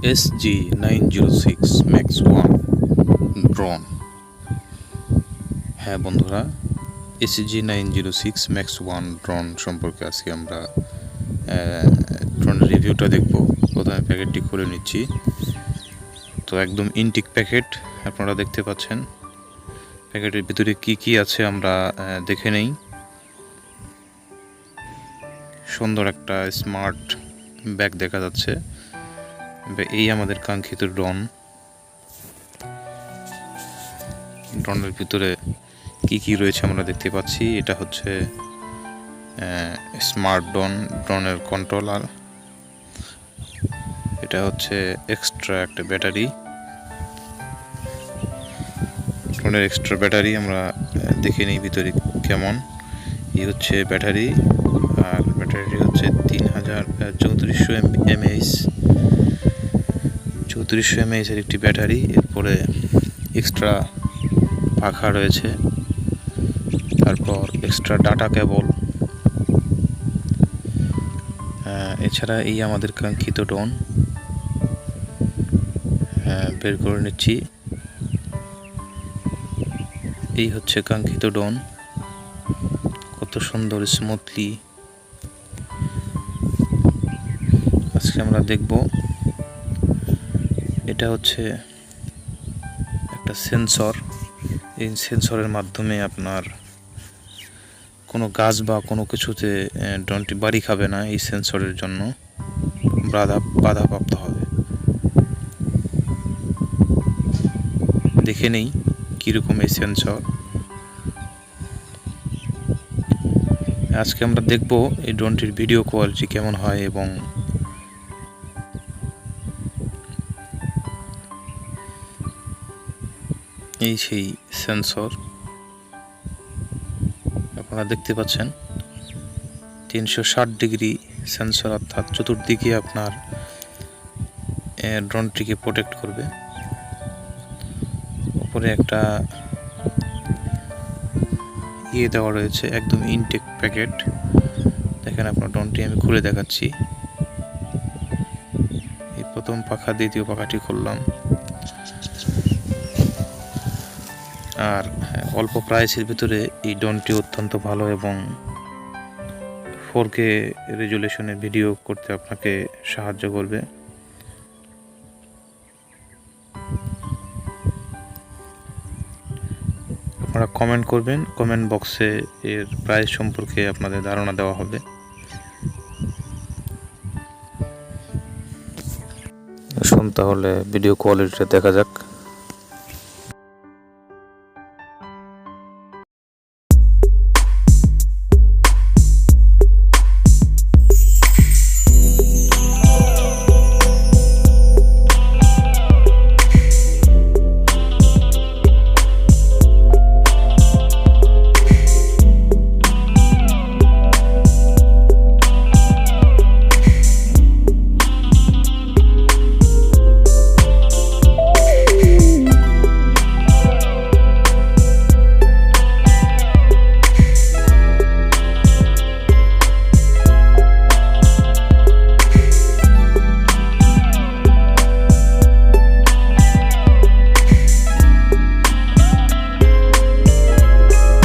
Sg906 max1 drone. হ্যাঁ বন্ধুরা, Sg906 max1 drone সম্পর্কে আজকে আমরা ড্রোনের রিভিউটা দেখব। প্রথমে প্যাকেটটি খুলে নিচ্ছি। তো একদম ইনটেক প্যাকেট আপনারা দেখতে পাচ্ছেন। প্যাকেটের ভিতরে কি কি আছে আমরা দেখে নেই। সুন্দর একটা স্মার্ট ব্যাগ দেখা যাচ্ছে। এই আমাদের কাঙ্ক্ষিত ড্রোনের ভিতরে কি কি রয়েছে আমরা দেখতে পাচ্ছি। এটা হচ্ছে স্মার্ট ড্রোনের কন্ট্রোলার। এটা হচ্ছে এক্সট্রা একটা ব্যাটারি, ড্রোনের এক্সট্রা ব্যাটারি। আমরা দেখে নিই ভিতরে কেমন। এই হচ্ছে ব্যাটারি, আর ব্যাটারিটি হচ্ছে 3400 mAh এর একটি ব্যাটারি। এরপরে এক্সট্রা পাখা রয়েছে, তারপর এক্সট্রা ডাটা কেবল। এছাড়া এই আমাদের কাঙ্ক্ষিত ড্রোন বের করে নিচ্ছি। এই হচ্ছে কাঙ্ক্ষিত ড্রোন, কত সুন্দর স্মুথলি আজকে আমরা দেখব। এটা হচ্ছে একটা সেন্সর। এই সেন্সরের মাধ্যমে আপনার কোনো গাছ বা কোনো কিছুতে ড্রোনটি বাড়ি খাবে না। এই সেন্সরের জন্য বাধাপ্রাপ্ত হবে। দেখে নেই কীরকম এই সেন্সর। আজকে আমরা দেখব এই ড্রোনটির ভিডিও কোয়ালিটি কেমন হয়, এবং এই সেই সেন্সর আপনারা দেখতে পাচ্ছেন। 360 ডিগ্রি সেন্সর, অর্থাৎ চতুর্দিকে আপনার ড্রোনটিকে প্রোটেক্ট করবে। উপরে একটা দেওয়া রয়েছে, একদম ইনটেক প্যাকেট। দেখেন আপনার ড্রোনটি আমি খুলে দেখাচ্ছি। এই প্রথম পাখা, দ্বিতীয় পাখাটি খুললাম। আর অল্প প্রাইসের ভিতরে এই ড্রোনটি অত্যন্ত ভালো, এবং 4K রেজুলেশনে ভিডিও করতে আপনাকে সাহায্য করবে। আপনারা কমেন্ট করবেন, কমেন্ট বক্সে এর প্রাইস সম্পর্কে আপনাদের ধারণা দেওয়া হবে। তাহলে ভিডিও কোয়ালিটিটা দেখা যাক।